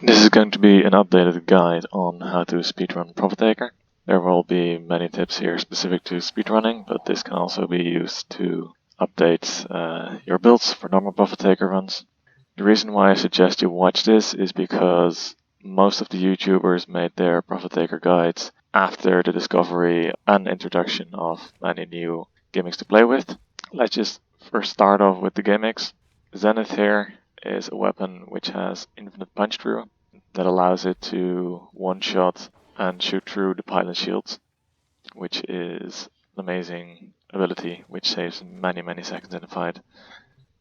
This is going to be an updated guide on how to speedrun Profit Taker. There will be many tips here specific to speedrunning, but this can also be used to update your builds for normal Profit Taker runs. The reason why I suggest you watch this is because most of the YouTubers made their Profit Taker guides after the discovery and introduction of many new gimmicks to play with. Let's just first start off with the gimmicks. Zenith here is a weapon which has infinite punch through that allows it to one-shot and shoot through the pilot shields, which is an amazing ability which saves many seconds in a fight,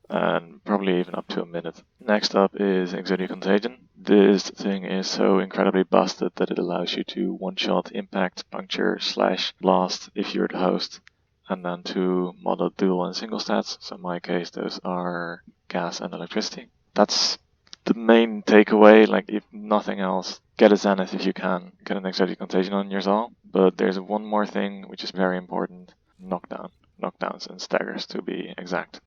and probably even up to a minute. Next up is Exodia Contagion. This thing is so incredibly busted that it allows you to one-shot, impact, puncture, slash, blast if you're the host, and then to model dual and single stats. So in my case those are gas and electricity. That's the main takeaway. Like, if nothing else, get a Zenith if you can, get an Exodia Contagion on yours all. But there's one more thing which is very important: knockdowns and staggers to be exact.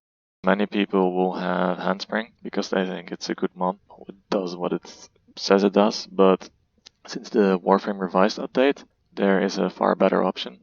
Many people will have Handspring because they think it's a good mod, it does what it says it does, but since the Warframe revised update, there is a far better option.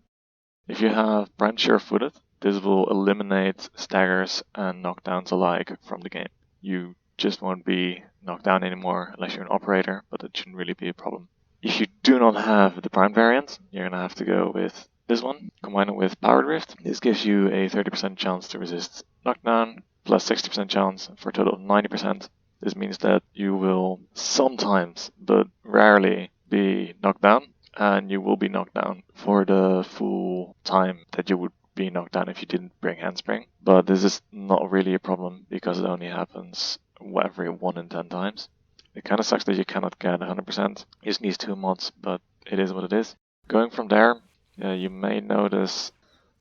If you have Prime Sure-Footed, this will eliminate staggers and knockdowns alike from the game. You just won't be knocked down anymore unless you're an operator, but it shouldn't really be a problem. If you do not have the Prime variant, you're going to have to go with this one, combine it with Power Drift. This gives you a 30% chance to resist knockdown, plus 60% chance for a total of 90%. This means that you will sometimes, but rarely, be knocked down, and you will be knocked down for the full time that you would be knocked down if you didn't bring Handspring. But this is not really a problem because it only happens every 1 in 10 times. It kind of sucks that you cannot get 100% using these two mods, but it is what it is. Going from there, you may notice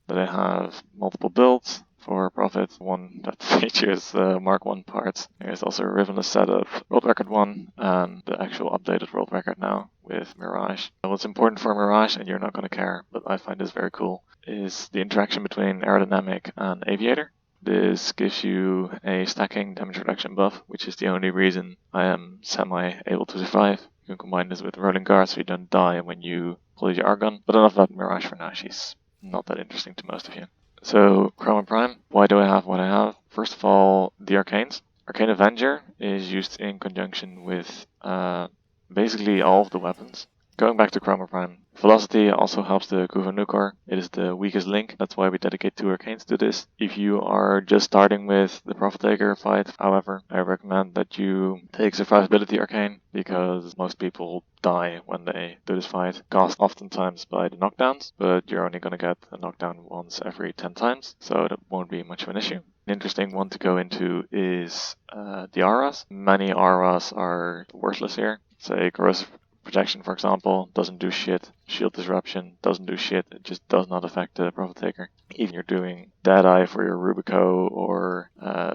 that I have multiple builds for Profit. One that features Mark 1 parts. There's also a ribbonless setup, world record 1, and the actual updated world record now with Mirage. What's important for Mirage, and you're not going to care, but I find this very cool, is the interaction between Aerodynamic and Aviator. This gives you a stacking damage reduction buff, which is the only reason I am semi-able to survive. You can combine this with Rolling Guard so you don't die when you pull your R-gun. But enough about Mirage for now, she's not that interesting to most of you. So, Chroma Prime, why do I have what I have? First of all, the Arcanes. Arcane Avenger is used in conjunction with basically all of the weapons. Going back to Chroma Prime, Velocity also helps the Kuva Nukor. It is the weakest link, that's why we dedicate 2 Arcanes to this. If you are just starting with the Profit Taker fight, however, I recommend that you take Survivability Arcane, because most people die when they do this fight, caused oftentimes by the knockdowns, but you're only going to get a knockdown once every 10 times, so that won't be much of an issue. An interesting one to go into is the auras. Many auras are worthless here. Say Corrosive Protection, for example, doesn't do shit. Shield Disruption doesn't do shit. It just does not affect the Profit Taker. Even you're doing Deadeye for your Rubico or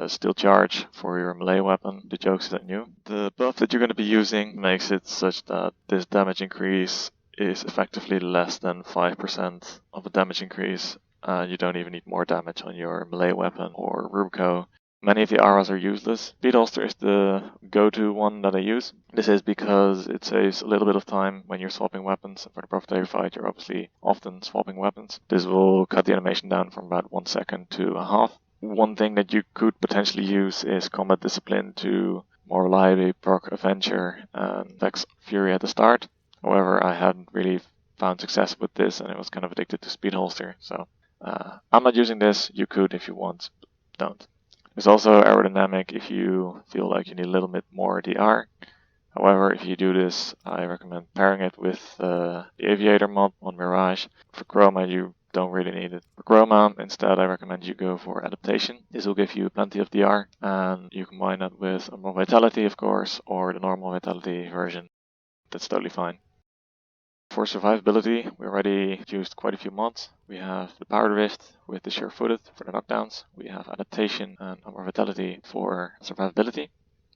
Steel Charge for your melee weapon, the joke's on you. The buff that you're going to be using makes it such that this damage increase is effectively less than 5% of a damage increase. You don't even need more damage on your melee weapon or Rubico. Many of the auras are useless. Speed Holster is the go-to one that I use. This is because it saves a little bit of time when you're swapping weapons. For the Profit Taker fight, you're obviously often swapping weapons. This will cut the animation down from about 1 second to a half. One thing that you could potentially use is Combat Discipline to more reliably proc Avenger and Vex Fury at the start. However, I hadn't really found success with this, and I was kind of addicted to Speed Holster. So I'm not using this. You could if you want, but don't. There's also Aerodynamic if you feel like you need a little bit more DR. However, if you do this, I recommend pairing it with the Aviator mod on Mirage. For Chroma, you don't really need it. For Chroma, instead, I recommend you go for Adaptation. This will give you plenty of DR, and you combine that with a more Vitality, of course, or the normal Vitality version. That's totally fine. For survivability, we already used quite a few mods. We have the Power Drift with the Sure-Footed for the knockdowns. We have Adaptation and more Vitality for survivability.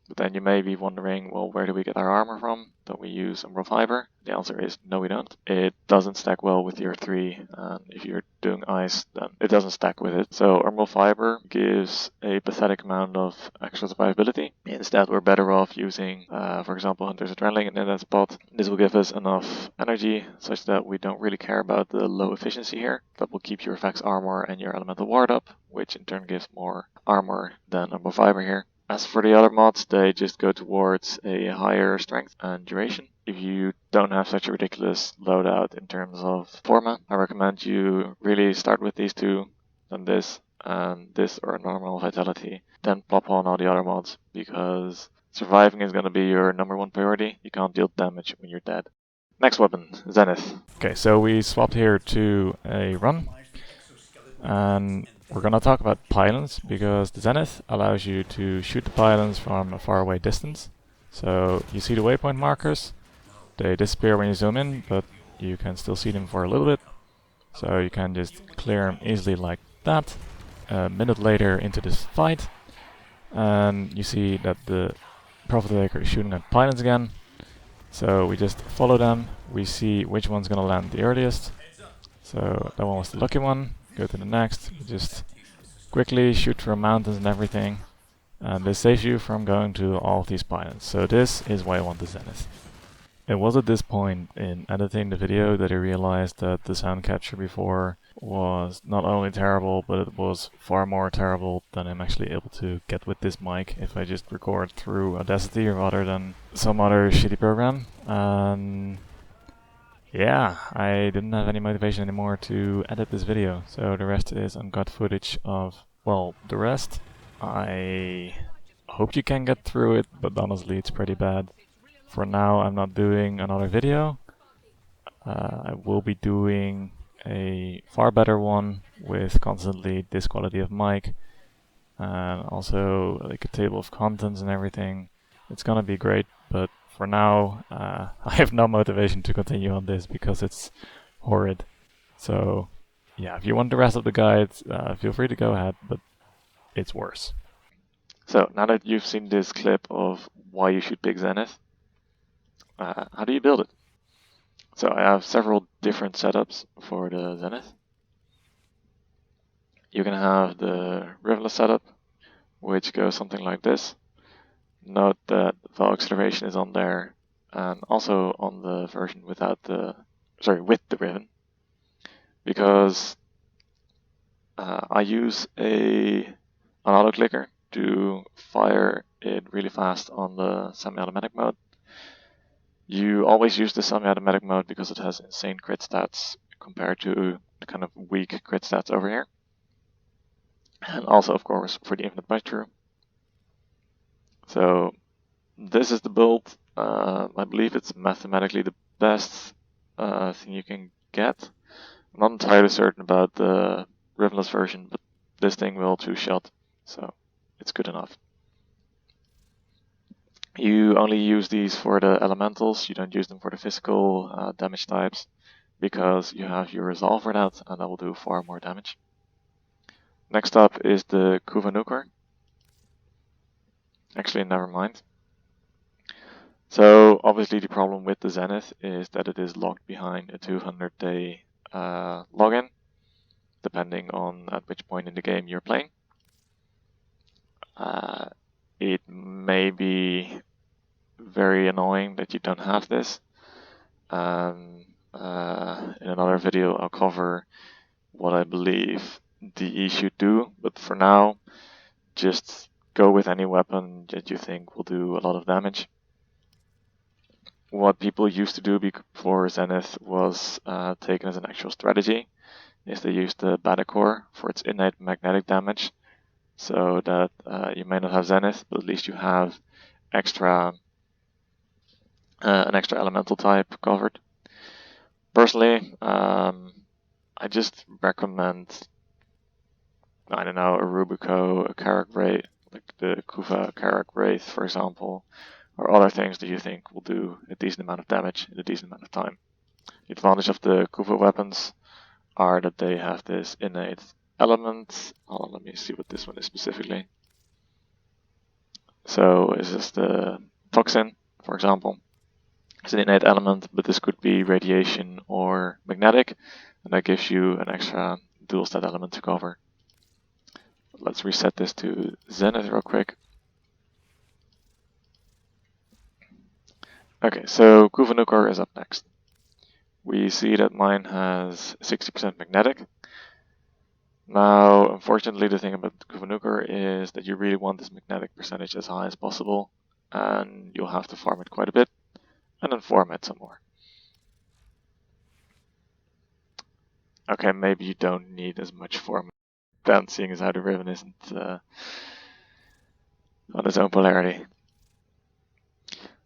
But then you may be wondering, well, where do we get our armor from? Don't we use emerald fiber? The answer is no, we don't. It doesn't stack well with tier 3, and if you're doing ice, then it doesn't stack with it. So emerald fiber gives a pathetic amount of extra survivability. Instead, we're better off using, for example, Hunter's Adrenaline in that spot. This will give us enough energy such that we don't really care about the low efficiency here. That will keep your Vex armor and your elemental ward up, which in turn gives more armor than emerald fiber here. As for the other mods, they just go towards a higher strength and duration. If you don't have such a ridiculous loadout in terms of forma, I recommend you really start with these two, then this, and this or normal vitality, then pop on all the other mods, because surviving is going to be your #1 priority. You can't deal damage when you're dead. Next weapon, Zenith. Okay, so we swapped here to a run, and we're gonna talk about pylons, because the Zenith allows you to shoot the pylons from a far away distance. So you see the waypoint markers, they disappear when you zoom in, but you can still see them for a little bit. So you can just clear them easily like that. A minute later into this fight, and you see that the Prophet Taker is shooting at pylons again. So we just follow them, we see which one's gonna land the earliest. So that one was the lucky one. Go to the next, just quickly shoot through mountains and everything, and this saves you from going to all of these pylons. So this is why I want the Zenith. It was at this point in editing the video that I realized that the sound capture before was not only terrible, but it was far more terrible than I'm actually able to get with this mic if I just record through Audacity rather than some other shitty program. Yeah, I didn't have any motivation anymore to edit this video, so the rest is uncut footage of, well, the rest. I hope you can get through it, but honestly it's pretty bad. For now I'm not doing another video. I will be doing a far better one with constantly this quality of mic, and also like a table of contents and everything. It's gonna be great, but for now, I have no motivation to continue on this because it's horrid. So, yeah, if you want the rest of the guide, feel free to go ahead, but it's worse. So, now that you've seen this clip of why you should pick Zenith, how do you build it? So, I have several different setups for the Zenith. You can have the Rivulet setup, which goes something like this. Note that Val acceleration is on there, and also on the version without the, with the ribbon, because I use an auto clicker to fire it really fast on the semi-automatic mode. You always use the semi-automatic mode because it has insane crit stats compared to the kind of weak crit stats over here, and also of course for the infinite push-through. So this is the build. I believe it's mathematically the best thing you can get. I'm not entirely certain about the Rivenless version, but this thing will two-shot, so it's good enough. You only use these for the elementals, you don't use them for the physical damage types, because you have your resolve for that, and that will do far more damage. Next up is the Kuva. Actually, never mind. So obviously the problem with the Zenith is that it is locked behind a 200-day login, depending on at which point in the game you're playing. It may be very annoying that you don't have this. In another video I'll cover what I believe DE should do, but for now just go with any weapon that you think will do a lot of damage. What people used to do before Zenith was taken as an actual strategy, is they used the Batacore for its innate magnetic damage, so that you may not have Zenith, but at least you have an extra elemental type covered. Personally, I just recommend, I don't know, a Rubico, a Carrack Wraith, like the Kuva Carrack Wraith, for example, or other things that you think will do a decent amount of damage in a decent amount of time. The advantage of the Kuva weapons are that they have this innate element. Hold on, let me see what this one is specifically. So is this the toxin, for example? It's an innate element, but this could be radiation or magnetic, and that gives you an extra dual stat element to cover. Let's reset this to Zenith real quick. Okay, so Kuvanukar is up next. We see that mine has 60% magnetic. Now, unfortunately, the thing about Kuvanukar is that you really want this magnetic percentage as high as possible, and you'll have to farm it quite a bit, and then farm it some more. Okay, maybe you don't need as much farm then, seeing as how the Riven isn't on its own polarity.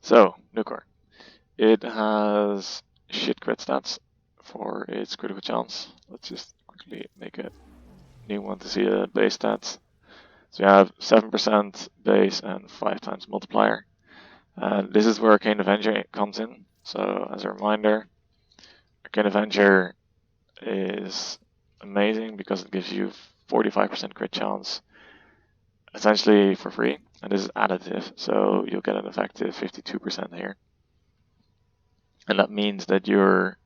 So, Nukor. It has shit crit stats for its critical chance. Let's just quickly make a new one to see the base stats. So you have 7% base and 5 times multiplier. And this is where Arcane Avenger comes in. So as a reminder, Arcane Avenger is amazing because it gives you 45% crit chance essentially for free. And this is additive, so you'll get an effective 52% here. And that means that you're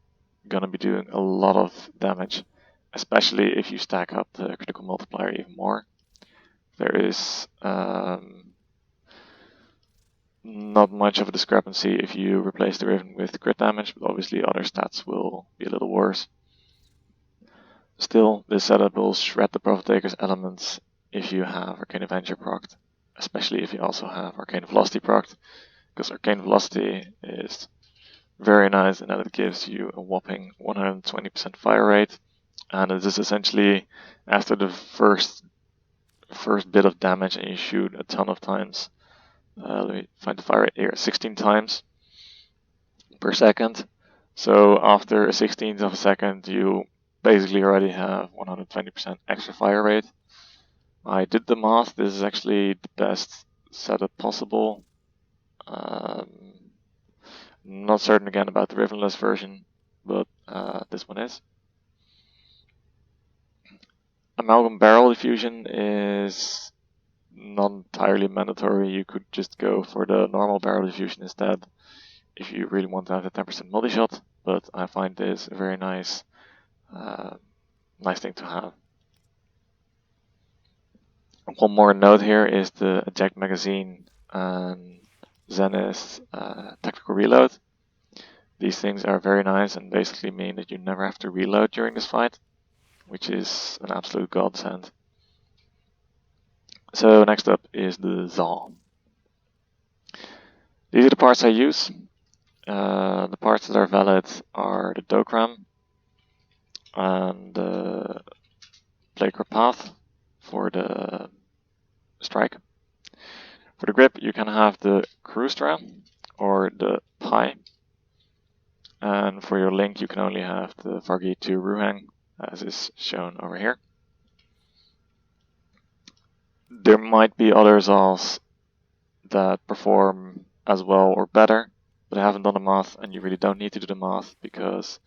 going to be doing a lot of damage, especially if you stack up the critical multiplier even more. There is not much of a discrepancy if you replace the Riven with crit damage, but obviously other stats will be a little worse. Still, this setup will shred the Profitaker's elements if you have Arcane Avenger procced, especially if you also have Arcane Velocity procced, because Arcane Velocity is very nice in that it gives you a whopping 120% fire rate, and it is essentially after the first bit of damage and you shoot a ton of times. Let me find the fire rate here, 16 times per second. So after a 16th of a second, you basically already have 120% extra fire rate. I did the math. This is actually the best setup possible. Not certain again about the Rivenless version, but this one is. Amalgam barrel diffusion is not entirely mandatory. You could just go for the normal barrel diffusion instead if you really want to have the 10% multi-shot, but I find this a very nice thing to have. One more note here is the eject magazine and Zenith tactical reload. These things are very nice and basically mean that you never have to reload during this fight, which is an absolute godsend. So next up is the Zal. These are the parts I use. The parts that are valid are the Dokram and the Plaker Path for the strike. For the grip, you can have the Krustra or the Pi. And for your link, you can only have the Vargi 2 Ruhang, as is shown over here. There might be other Zals that perform as well or better, but I haven't done the math, and you really don't need to do the math because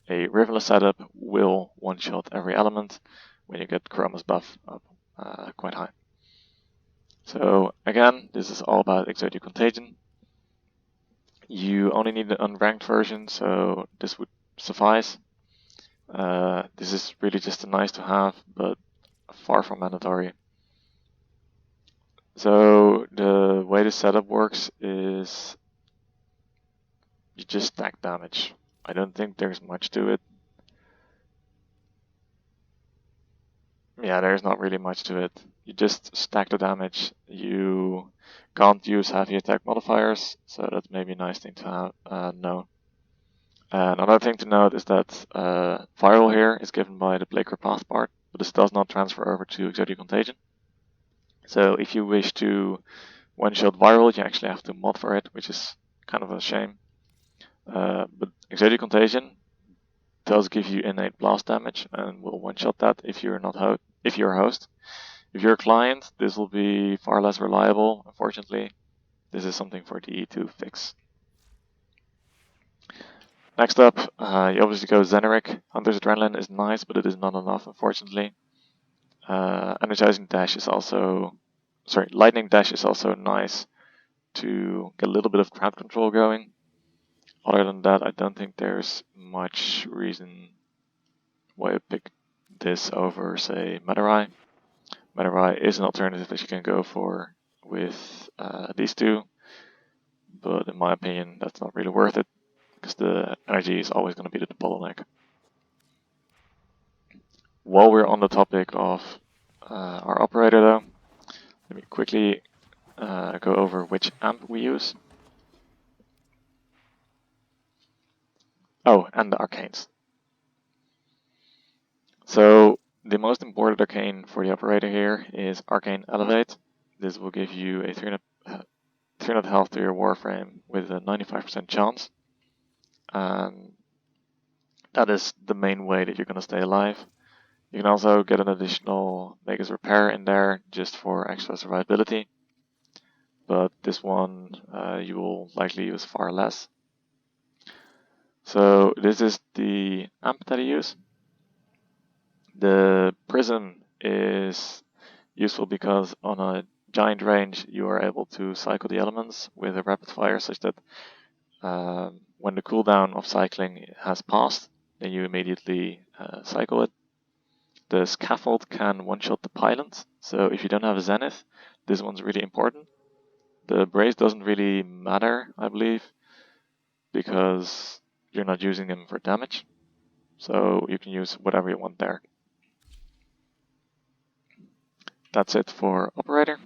a Rivenless setup will one-shot every element when you get Chroma's buff up quite high. So again, this is all about Exodia Contagion. You only need an unranked version, so this would suffice. This is really just a nice to have, but far from mandatory. So the way the setup works is you just stack damage. I don't think there's much to it. Yeah, there's not really much to it. You just stack the damage. You can't use heavy attack modifiers, so that's maybe a nice thing to have, know. And another thing to note is that viral here is given by the Blaker Path part, but this does not transfer over to Exodia Contagion. So if you wish to one-shot viral, you actually have to mod for it, which is kind of a shame. But Exodia Contagion does give you innate blast damage and will one-shot that if you're not if you're a host. If you're a client, this will be far less reliable. Unfortunately, this is something for DE to fix. Next up, you obviously go Zeneric. Hunter's Adrenaline is nice, but it is not enough, unfortunately. Energizing Dash is also lightning dash is also nice to get a little bit of crowd control going. Other than that, I don't think there's much reason why I pick this over, say, Madarai. Madarai is an alternative that you can go for with these two, but in my opinion, that's not really worth it, because the energy is always going to be the bottleneck. While we're on the topic of our operator though, let me quickly go over which amp we use. Oh, and the arcanes. So the most important arcane for the operator here is Arcane Elevate. This will give you a 300 health to your warframe with a 95% chance. And that is the main way that you're going to stay alive. You can also get an additional Magus Repair in there just for extra survivability. But this one you will likely use far less. So this is the amp that I use. The prism is useful because on a giant range you are able to cycle the elements with a rapid fire such that when the cooldown of cycling has passed, then you immediately cycle it. The scaffold can one-shot the pylons, so if you don't have a zenith, this one's really important. The brace doesn't really matter, I believe, because you're not using them for damage, so you can use whatever you want there. That's it for operator.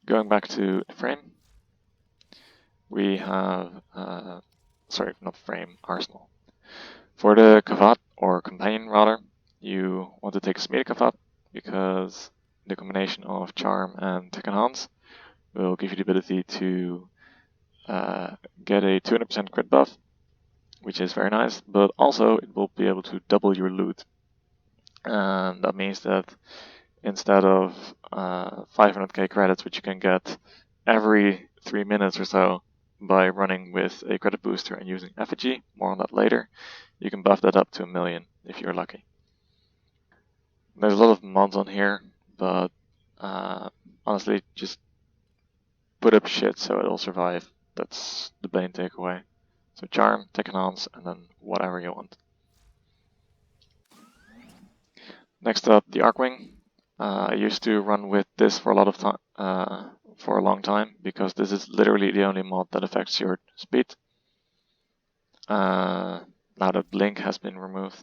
Going back to the frame, we have, sorry, not frame, arsenal. For the Kavat, or companion rather, you want to take a Smear Kavat because the combination of Charm and Tech Enhance will give you the ability to get a 200% crit buff, which is very nice, but also it will be able to double your loot. And that means that instead of 500k credits, which you can get every 3 minutes or so by running with a credit booster and using effigy, more on that later, you can buff that up to 1 million if you're lucky. There's a lot of mods on here, but honestly, just put up shit so it'll survive. That's the main takeaway. So Charm, Tech Enhance, and then whatever you want. Next up, the Arcwing. I used to run with this for a lot of time, for a long time, because this is literally the only mod that affects your speed. Now that Blink has been removed,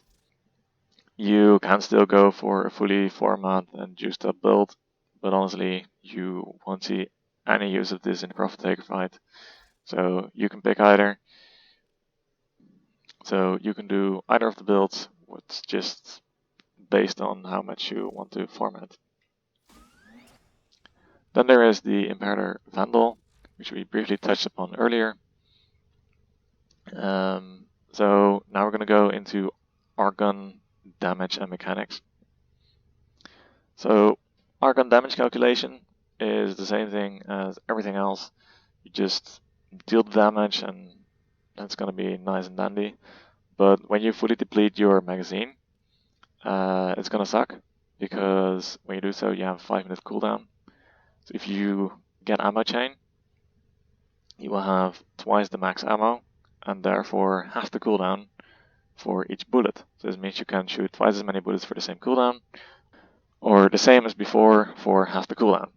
you can still go for a fully format and juiced up build, but honestly, you won't see any use of this in a Prophet Taker fight. So you can pick either. So you can do either of the builds. It's just based on how much you want to format. Then there is the Imperator Vandal, which we briefly touched upon earlier. So now we're going to go into Argon damage and mechanics. So Argon damage calculation is the same thing as everything else. You just deal the damage and that's going to be nice and dandy. But when you fully deplete your magazine, it's going to suck, because when you do so, you have a 5-minute cooldown. So if you get ammo chain, you will have twice the max ammo and therefore half the cooldown for each bullet. So this means you can shoot twice as many bullets for the same cooldown, or the same as before for half the cooldown.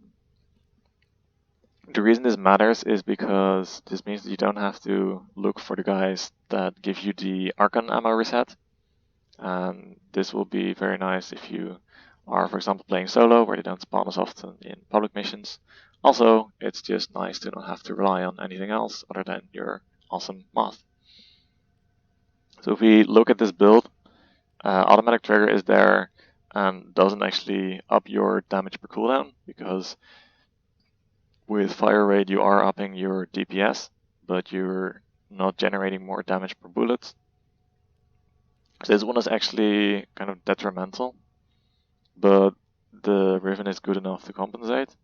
The reason this matters is because this means that you don't have to look for the guys that give you the Archon ammo reset. And this will be very nice if you are, for example, playing solo, where they don't spawn as often in public missions. Also, it's just nice to not have to rely on anything else other than your awesome moth. So if we look at this build, automatic trigger is there and doesn't actually up your damage per cooldown, because with fire rate you are upping your DPS, but you're not generating more damage per bullet. So this one is actually kind of detrimental, but the Riven is good enough to compensate.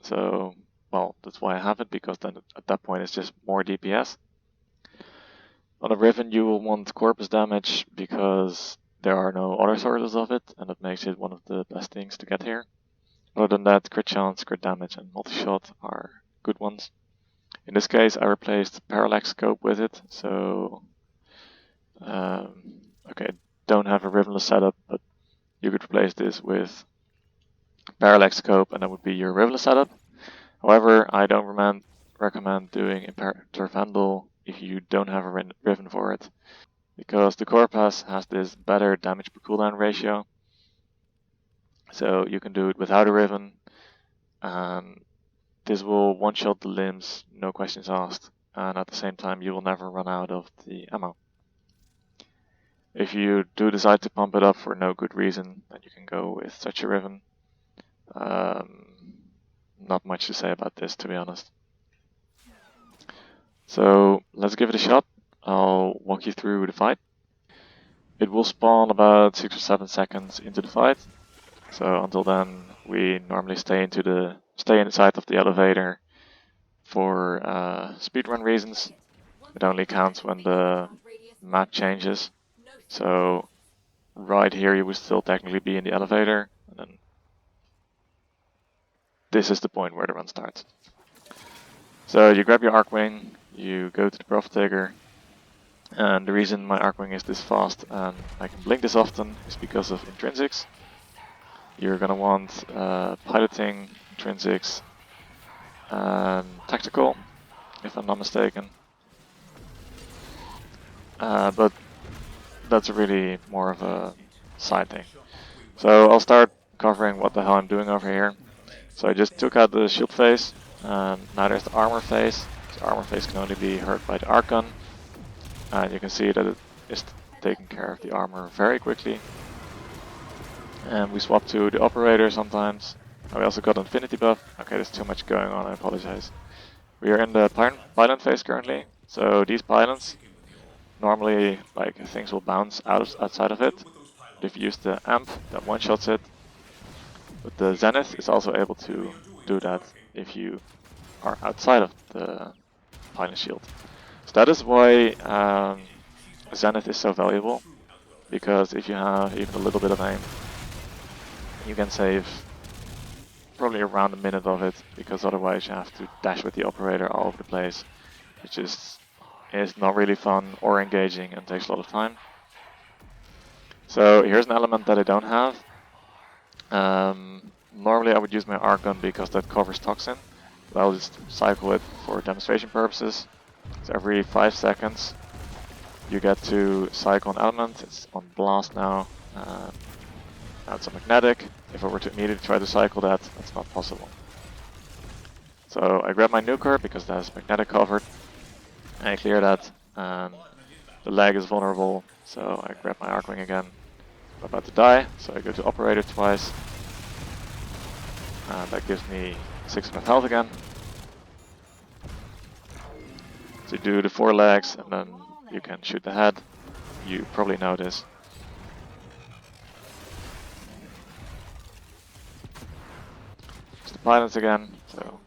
So, well, that's why I have it, because then at that point it's just more DPS. On a Riven you will want corpus damage because there are no other sources of it, and that makes it one of the best things to get here. Other than that, crit chance, crit damage, and multi-shot are good ones. In this case, I replaced parallax scope with it, so okay, don't have a rivenless setup, but you could replace this with parallax scope, and that would be your rivenless setup. However, I don't recommend doing Imperator Vandal if you don't have a Riven for it, because the core pass has this better damage per cooldown ratio. So you can do it without a Riven, and this will one-shot the limbs, no questions asked, and at the same time you will never run out of the ammo. If you do decide to pump it up for no good reason, then you can go with such a Riven. Not much to say about this, to be honest. So let's give it a shot. I'll walk you through the fight. It will spawn about 6 or 7 seconds into the fight. So until then, we normally stay inside of the elevator for speedrun reasons. It only counts when the map changes. So right here, you would still technically be in the elevator, and then this is the point where the run starts. So you grab your Arcwing, you go to the Profiteer, and the reason my Arcwing is this fast and I can blink this often is because of intrinsics. You're gonna want piloting, intrinsics, and tactical, if I'm not mistaken. But that's really more of a side thing. So I'll start covering what the hell I'm doing over here. So I just took out the shield phase, and now there's the armor phase. The armor phase can only be hurt by the arc gun, and you can see that it is taking care of the armor very quickly. And we swap to the operator sometimes. And we also got infinity buff. Okay, there's too much going on, I apologize. We are in the pylon phase currently, so these pylons, normally like things will bounce outside of it. But if you use the amp, that one-shots it. But the Zenith is also able to do that if you are outside of the pylon shield. So that is why Zenith is so valuable, because if you have even a little bit of aim, you can save probably around a minute of it, because otherwise you have to dash with the operator all over the place, which is not really fun or engaging and takes a lot of time. So here's an element that I don't have. Normally I would use my arc gun because that covers toxin, but I'll just cycle it for demonstration purposes. So every 5 seconds you get to cycle an element. It's on blast now. Now it's a magnetic. If I were to immediately try to cycle that, that's not possible. So I grab my nuker because that has magnetic covered, and I clear that, and the leg is vulnerable, so I grab my Arcwing again. I'm about to die, so I go to operator twice, and that gives me 600 health again. So you do the 4 legs, and then you can shoot the head. You probably know this. It's the pilots again, so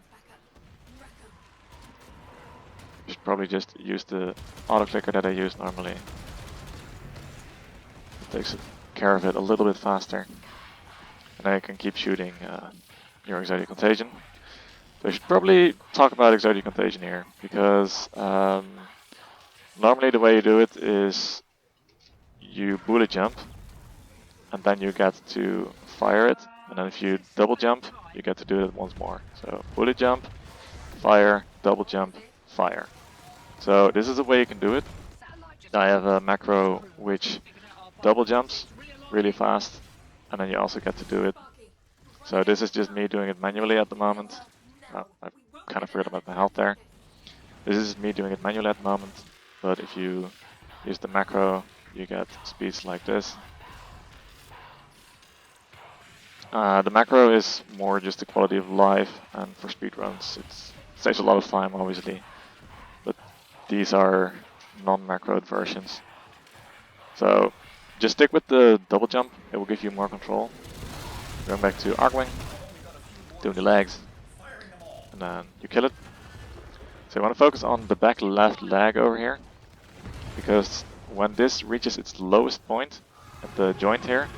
you should probably just use the auto clicker that I use normally. It takes care of it a little bit faster, and then you can keep shooting your Exotic Contagion. So I should probably talk about Exotic Contagion here, because normally the way you do it is you bullet jump, and then you get to fire it, and then if you double jump, you get to do it once more. So bullet jump, fire, double jump, fire. So this is the way you can do it. I have a macro which double jumps really fast, and then you also get to do it. So this is just me doing it manually at the moment. Oh, I kind of forgot about my health there. This is me doing it manually at the moment, but if you use the macro, you get speeds like this. The macro is more just the quality of life, and for speedruns it saves a lot of time, obviously. But these are non-macroed versions. So just stick with the double jump, it will give you more control. Going back to Arcwing, doing the legs, and then you kill it. So you want to focus on the back left leg over here, because when this reaches its lowest point at the joint here,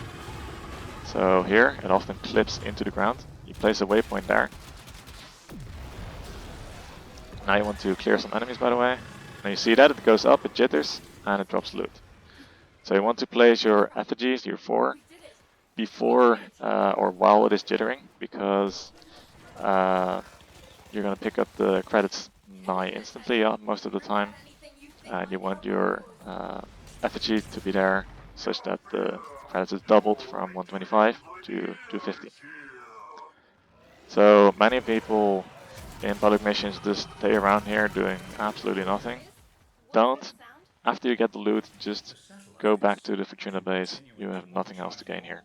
so here it often clips into the ground, You place a waypoint there. Now you want to clear some enemies, by the way. Now you see that it goes up, it jitters, and it drops loot. So you want to place your effigies, your 4, before or while it is jittering, because you're going to pick up the credits nigh instantly most of the time. And you want your effigy to be there such that the credits is doubled from 125 to 250. So many people in public missions just stay around here doing absolutely nothing. Don't. After you get the loot, just go back to the Fortuna base. You have nothing else to gain here.